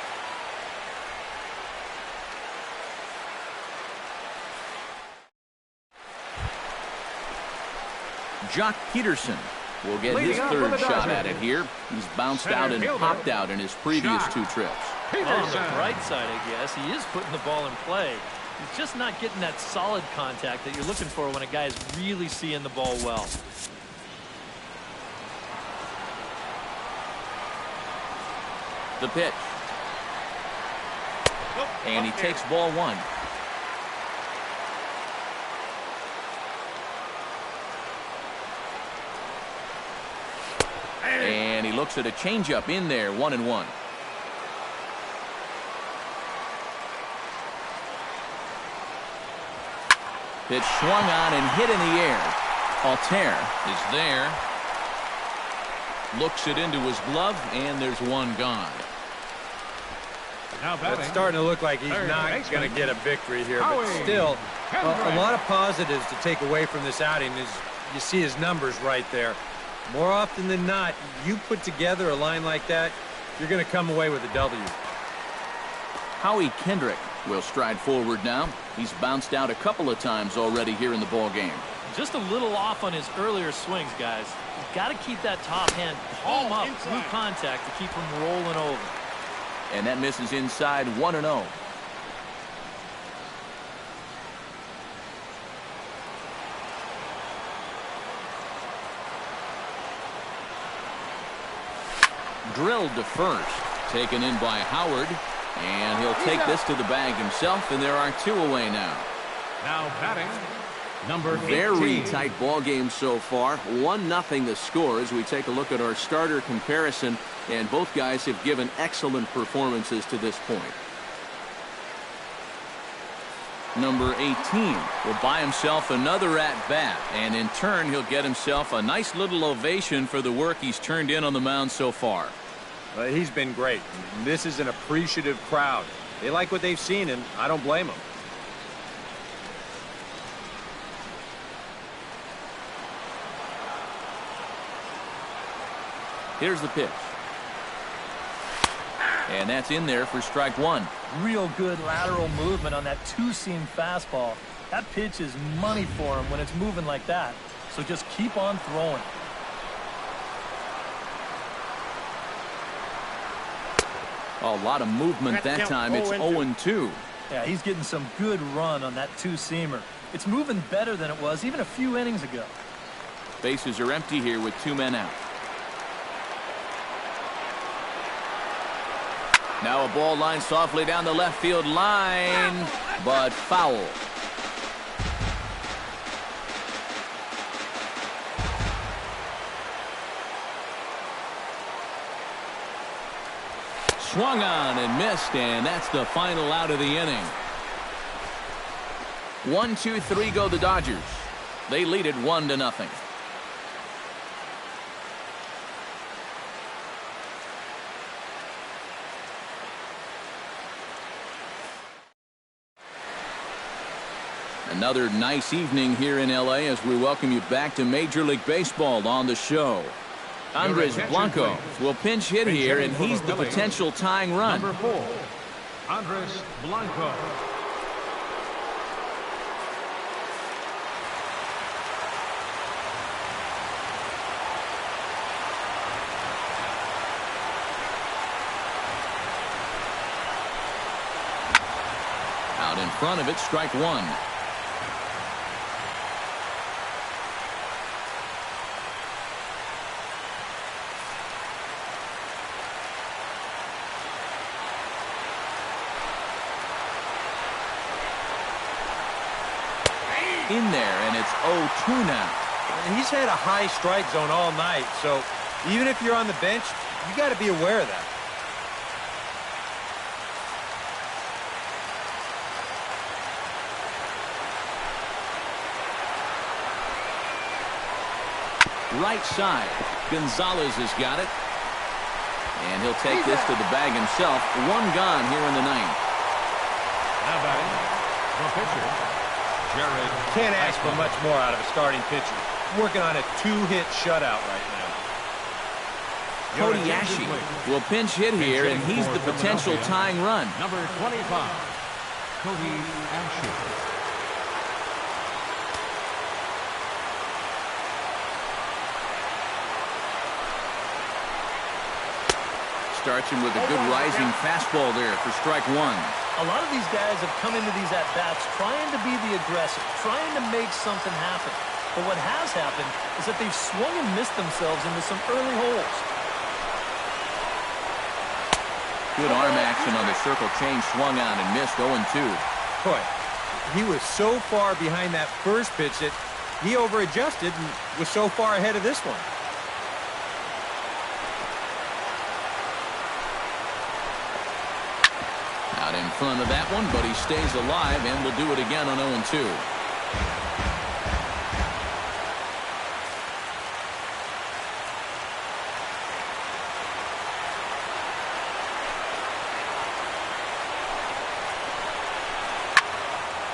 Jock Peterson will get his 3rd shot at it here. He's bounced out and popped out in his previous 2 trips. Well, on the bright side, I guess, he is putting the ball in play. He's just not getting that solid contact that you're looking for when a guy is really seeing the ball well. The pitch. And he takes ball one. And he looks at a changeup in there, 1-1. Pitch swung on and hit in the air. Altair is there. Looks it into his glove, and there's one gone. It's starting to look like he's not going to get a victory here, but still, a lot of positives to take away from this outing is you see his numbers right there. More often than not, you put together a line like that, you're going to come away with a W. Howie Kendrick will stride forward now. He's bounced out a couple of times already here in the ball game. Just a little off on his earlier swings, guys. He's got to keep that top hand palm up through contact to keep him rolling over. And that misses inside, 1-0. Drilled to first, taken in by Howard, and he'll take this to the bag himself, and there are two away now. Now batting, number 18. Very tight ball game so far. 1-0 the score as we take a look at our starter comparison, and both guys have given excellent performances to this point. Number 18 will buy himself another at-bat, and in turn he'll get himself a nice little ovation for the work he's turned in on the mound so far. He's been great. This is an appreciative crowd. They like what they've seen, and I don't blame them. Here's the pitch. And that's in there for strike one. Real good lateral movement on that two-seam fastball. That pitch is money for him when it's moving like that. So just keep on throwing. A lot of movement that time. It's 0-2. Yeah, he's getting some good run on that two-seamer. It's moving better than it was even a few innings ago. Bases are empty here with two men out. Now a ball line softly down the left field line, but foul. Swung on and missed, and that's the final out of the inning. 1-2-3 go the Dodgers. They lead it 1-0. Another nice evening here in L.A. as we welcome you back to Major League Baseball on the show. Andres Blanco will pinch hit here, and he's the potential tying run. Number 4, Andres Blanco. Out in front of it, strike one. In there, and it's 0-2 now. And he's had a high strike zone all night, so even if you're on the bench, you got to be aware of that. Right side, Gonzalez has got it, and he'll take this to the bag himself. One gone here in the ninth. Now batting, the pitcher. Can't ask for much more out of a starting pitcher. Working on a two-hit shutout right now. Cody Ashe will pinch hit here, and he's the potential tying run. Number 25, Cody Ashe. Starts him with a good rising fastball there for strike one. A lot of these guys have come into these at-bats trying to be the aggressor, trying to make something happen. But what has happened is that they've swung and missed themselves into some early holes. Good arm action on the circle change, swung on and missed. 0-2. Boy, he was so far behind that first pitch that he over-adjusted and was so far ahead of this one. Out in front of that one, but he stays alive and will do it again on 0-2.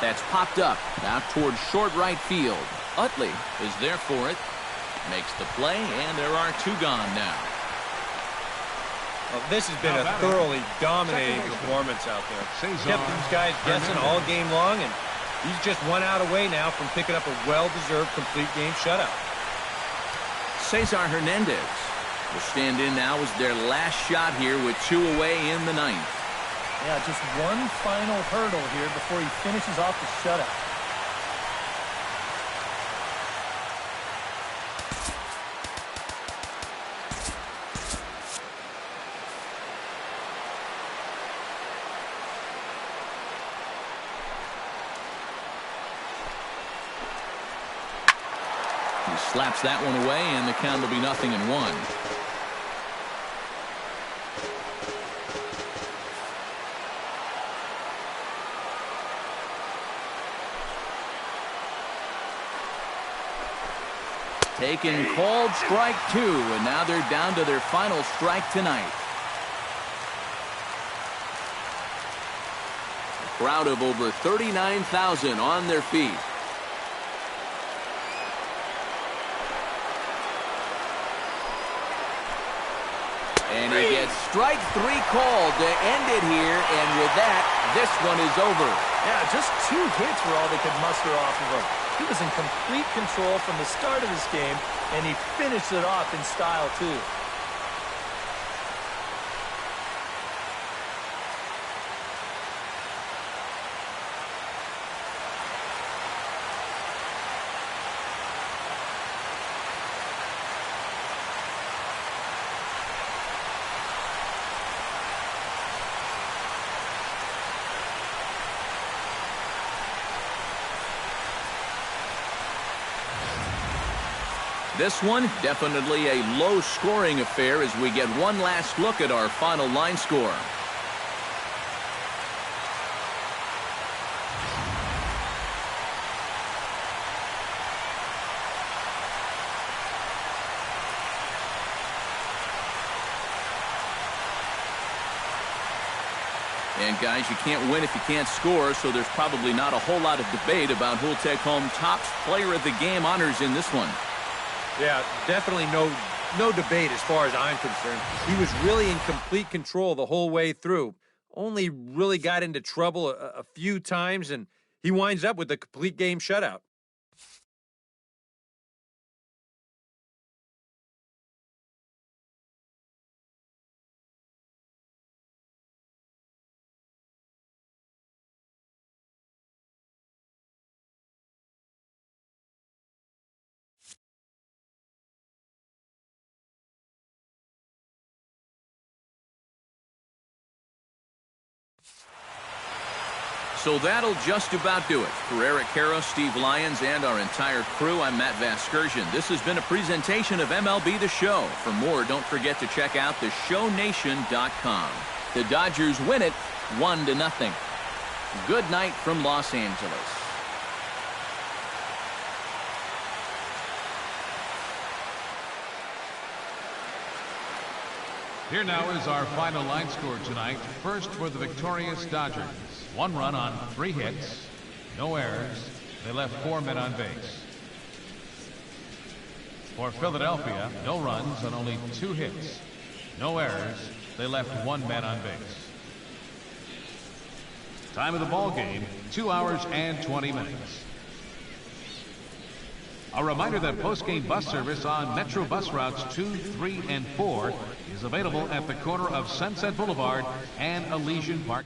That's popped up out towards short right field. Utley is there for it. Makes the play, and there are 2 gone now. Well, this has been a thoroughly dominating performance out there. Kept these guys guessing all game long, and he's just 1 out away now from picking up a well-deserved complete game shutout. Cesar Hernandez will stand in now as their last shot here with 2 away in the 9th. Yeah, just one final hurdle here before he finishes off the shutout. He slaps that one away, and the count will be 0-1. Taken, called strike 2, and now they're down to their final strike tonight. A crowd of over 39,000 on their feet. And he gets strike 3 called to end it here, and with that, this one is over. Yeah, just 2 hits were all they could muster off of him. He was in complete control from the start of this game, and he finished it off in style, too. This one, definitely a low-scoring affair as we get one last look at our final line score. And guys, you can't win if you can't score, so there's probably not a whole lot of debate about who'll take home top player of the game honors in this one. Yeah, definitely no debate as far as I'm concerned. He was really in complete control the whole way through. Only really got into trouble a few times, and he winds up with a complete game shutout. So that'll just about do it. For Eric Harrow, Steve Lyons, and our entire crew, I'm Matt Vasgersian. This has been a presentation of MLB The Show. For more, don't forget to check out theshownation.com. The Dodgers win it 1-0. Good night from Los Angeles. Here now is our final line score tonight. First for the victorious Dodgers. 1 run on 3 hits. No errors. They left 4 men on base. For Philadelphia, no runs on only 2 hits. No errors. They left 1 man on base. Time of the ball game, 2 hours and 20 minutes. A reminder that post-game bus service on Metro bus routes 2, 3, and 4 is available at the corner of Sunset Boulevard and Elysian Park.